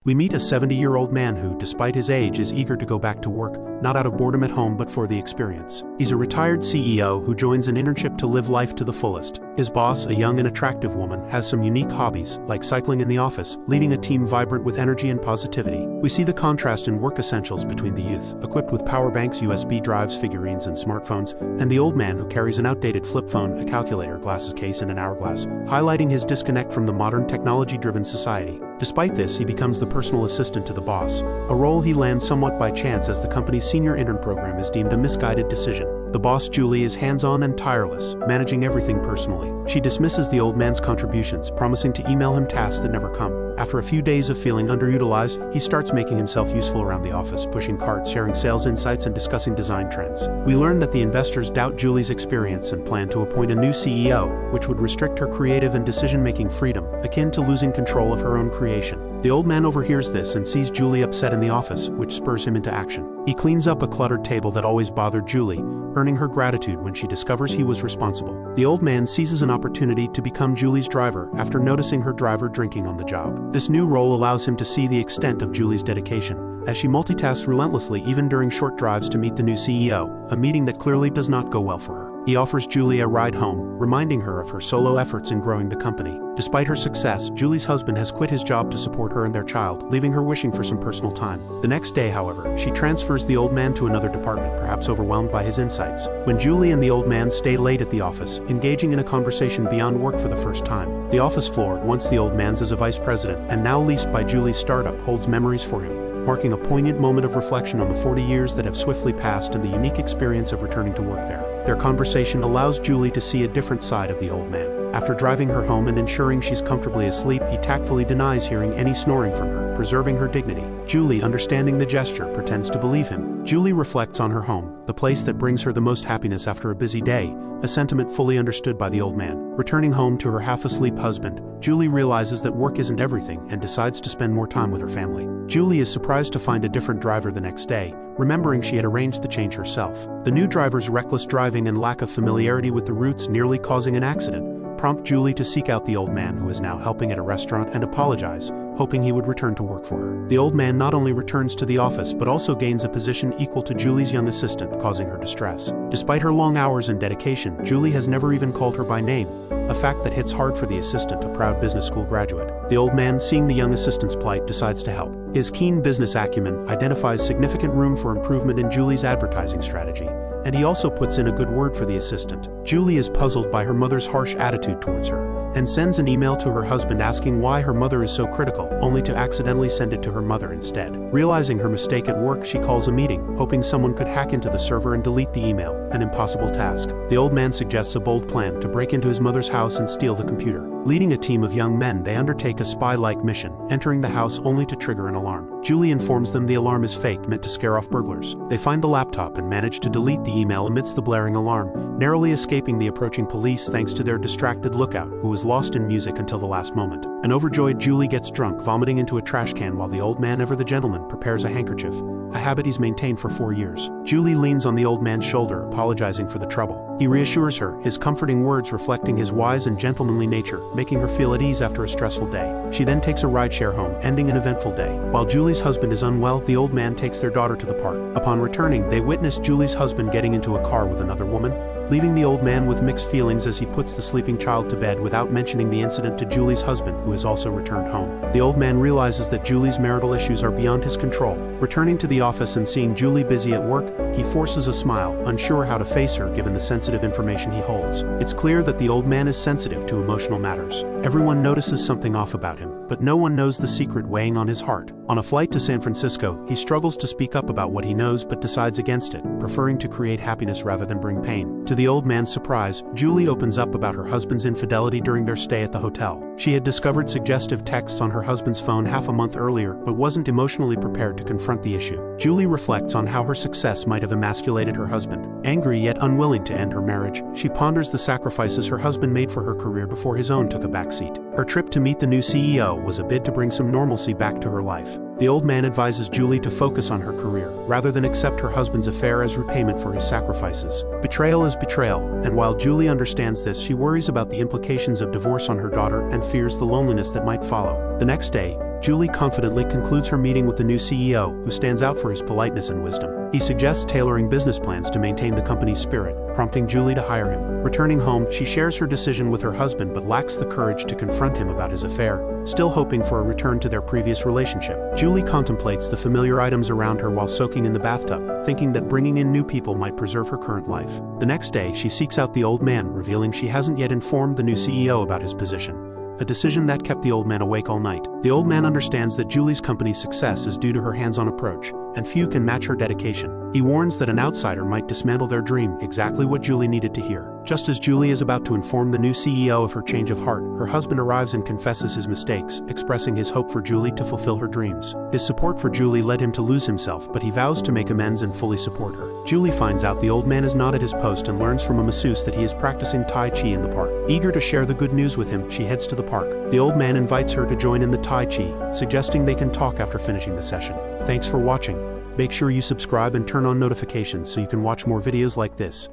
We meet a 70-year-old man who, despite his age, is eager to go back to work, not out of boredom at home but for the experience. He's a retired CEO who joins an internship to live life to the fullest. His boss, a young and attractive woman, has some unique hobbies, like cycling in the office, leading a team vibrant with energy and positivity. We see the contrast in work essentials between the youth, equipped with power banks, USB drives, figurines, and smartphones, and the old man who carries an outdated flip phone, a calculator, glasses case, and an hourglass, highlighting his disconnect from the modern technology-driven society. Despite this, he becomes the personal assistant to the boss, a role he lands somewhat by chance as the company's senior intern program is deemed a misguided decision. The boss, Julie, is hands-on and tireless, managing everything personally. She dismisses the old man's contributions, promising to email him tasks that never come. After a few days of feeling underutilized, he starts making himself useful around the office, pushing carts, sharing sales insights, and discussing design trends. We learn that the investors doubt Julie's experience and plan to appoint a new CEO, which would restrict her creative and decision-making freedom, akin to losing control of her own creation. The old man overhears this and sees Julie upset in the office, which spurs him into action. He cleans up a cluttered table that always bothered Julie, earning her gratitude when she discovers he was responsible. The old man seizes an opportunity to become Julie's driver after noticing her driver drinking on the job. This new role allows him to see the extent of Julie's dedication, as she multitasks relentlessly even during short drives to meet the new CEO, a meeting that clearly does not go well for her. He offers Julie a ride home, reminding her of her solo efforts in growing the company. Despite her success, Julie's husband has quit his job to support her and their child, leaving her wishing for some personal time. The next day, however, she transfers the old man to another department, perhaps overwhelmed by his insights. When Julie and the old man stay late at the office, engaging in a conversation beyond work for the first time, the office floor, once the old man's as a vice president and now leased by Julie's startup, holds memories for him, marking a poignant moment of reflection on the 40 years that have swiftly passed and the unique experience of returning to work there. Their conversation allows Julie to see a different side of the old man. After driving her home and ensuring she's comfortably asleep, he tactfully denies hearing any snoring from her, preserving her dignity. Julie, understanding the gesture, pretends to believe him. Julie reflects on her home, the place that brings her the most happiness after a busy day, a sentiment fully understood by the old man. Returning home to her half-asleep husband, Julie realizes that work isn't everything and decides to spend more time with her family. Julie is surprised to find a different driver the next day, remembering she had arranged the change herself. The new driver's reckless driving and lack of familiarity with the routes, nearly causing an accident, prompt Julie to seek out the old man, who is now helping at a restaurant, and apologize, hoping he would return to work for her. The old man not only returns to the office but also gains a position equal to Julie's young assistant, causing her distress. Despite her long hours and dedication, Julie has never even called her by name, a fact that hits hard for the assistant, a proud business school graduate. The old man, seeing the young assistant's plight, decides to help. His keen business acumen identifies significant room for improvement in Julie's advertising strategy, and he also puts in a good word for the assistant. Julie is puzzled by her mother's harsh attitude towards her, and sends an email to her husband asking why her mother is so critical, only to accidentally send it to her mother instead. Realizing her mistake at work, she calls a meeting, hoping someone could hack into the server and delete the email, an impossible task. The old man suggests a bold plan to break into his mother's house and steal the computer. Leading a team of young men, they undertake a spy-like mission, entering the house only to trigger an alarm. Julie informs them the alarm is fake, meant to scare off burglars. They find the laptop and manage to delete the email amidst the blaring alarm, narrowly escaping the approaching police thanks to their distracted lookout, who was lost in music until the last moment. An overjoyed Julie gets drunk, vomiting into a trash can while the old man, ever the gentleman, prepares a handkerchief, a habit he's maintained for 4 years. Julie leans on the old man's shoulder, apologizing for the trouble. He reassures her, his comforting words reflecting his wise and gentlemanly nature, making her feel at ease after a stressful day. She then takes a rideshare home, ending an eventful day. While Julie's husband is unwell, the old man takes their daughter to the park. Upon returning, they witness Julie's husband getting into a car with another woman, leaving the old man with mixed feelings as he puts the sleeping child to bed without mentioning the incident to Julie's husband, who has also returned home. The old man realizes that Julie's marital issues are beyond his control. Returning to the office and seeing Julie busy at work, he forces a smile, unsure how to face her given the sensitive information he holds. It's clear that the old man is sensitive to emotional matters. Everyone notices something off about him, but no one knows the secret weighing on his heart. On a flight to San Francisco, he struggles to speak up about what he knows but decides against it, preferring to create happiness rather than bring pain. To the old man's surprise, Julie opens up about her husband's infidelity during their stay at the hotel. She had discovered suggestive texts on her husband's phone half a month earlier, but wasn't emotionally prepared to confront the issue. Julie reflects on how her success might have emasculated her husband. Angry yet unwilling to end her marriage, she ponders the sacrifices her husband made for her career before his own took a backseat. Her trip to meet the new CEO was a bid to bring some normalcy back to her life. The old man advises Julie to focus on her career, rather than accept her husband's affair as repayment for his sacrifices. Betrayal is betrayal, and while Julie understands this, she worries about the implications of divorce on her daughter and fears the loneliness that might follow. The next day, Julie confidently concludes her meeting with the new CEO, who stands out for his politeness and wisdom. He suggests tailoring business plans to maintain the company's spirit, prompting Julie to hire him. Returning home, she shares her decision with her husband but lacks the courage to confront him about his affair, still hoping for a return to their previous relationship. Julie contemplates the familiar items around her while soaking in the bathtub, thinking that bringing in new people might preserve her current life. The next day, she seeks out the old man, revealing she hasn't yet informed the new CEO about his position, a decision that kept the old man awake all night. The old man understands that Julie's company's success is due to her hands-on approach, and few can match her dedication. He warns that an outsider might dismantle their dream, exactly what Julie needed to hear. Just as Julie is about to inform the new CEO of her change of heart, her husband arrives and confesses his mistakes, expressing his hope for Julie to fulfill her dreams. His support for Julie led him to lose himself, but he vows to make amends and fully support her. Julie finds out the old man is not at his post and learns from a masseuse that he is practicing Tai Chi in the park. Eager to share the good news with him, she heads to the park. The old man invites her to join in the Tai Chi, suggesting they can talk after finishing the session. Thanks for watching. Make sure you subscribe and turn on notifications so you can watch more videos like this.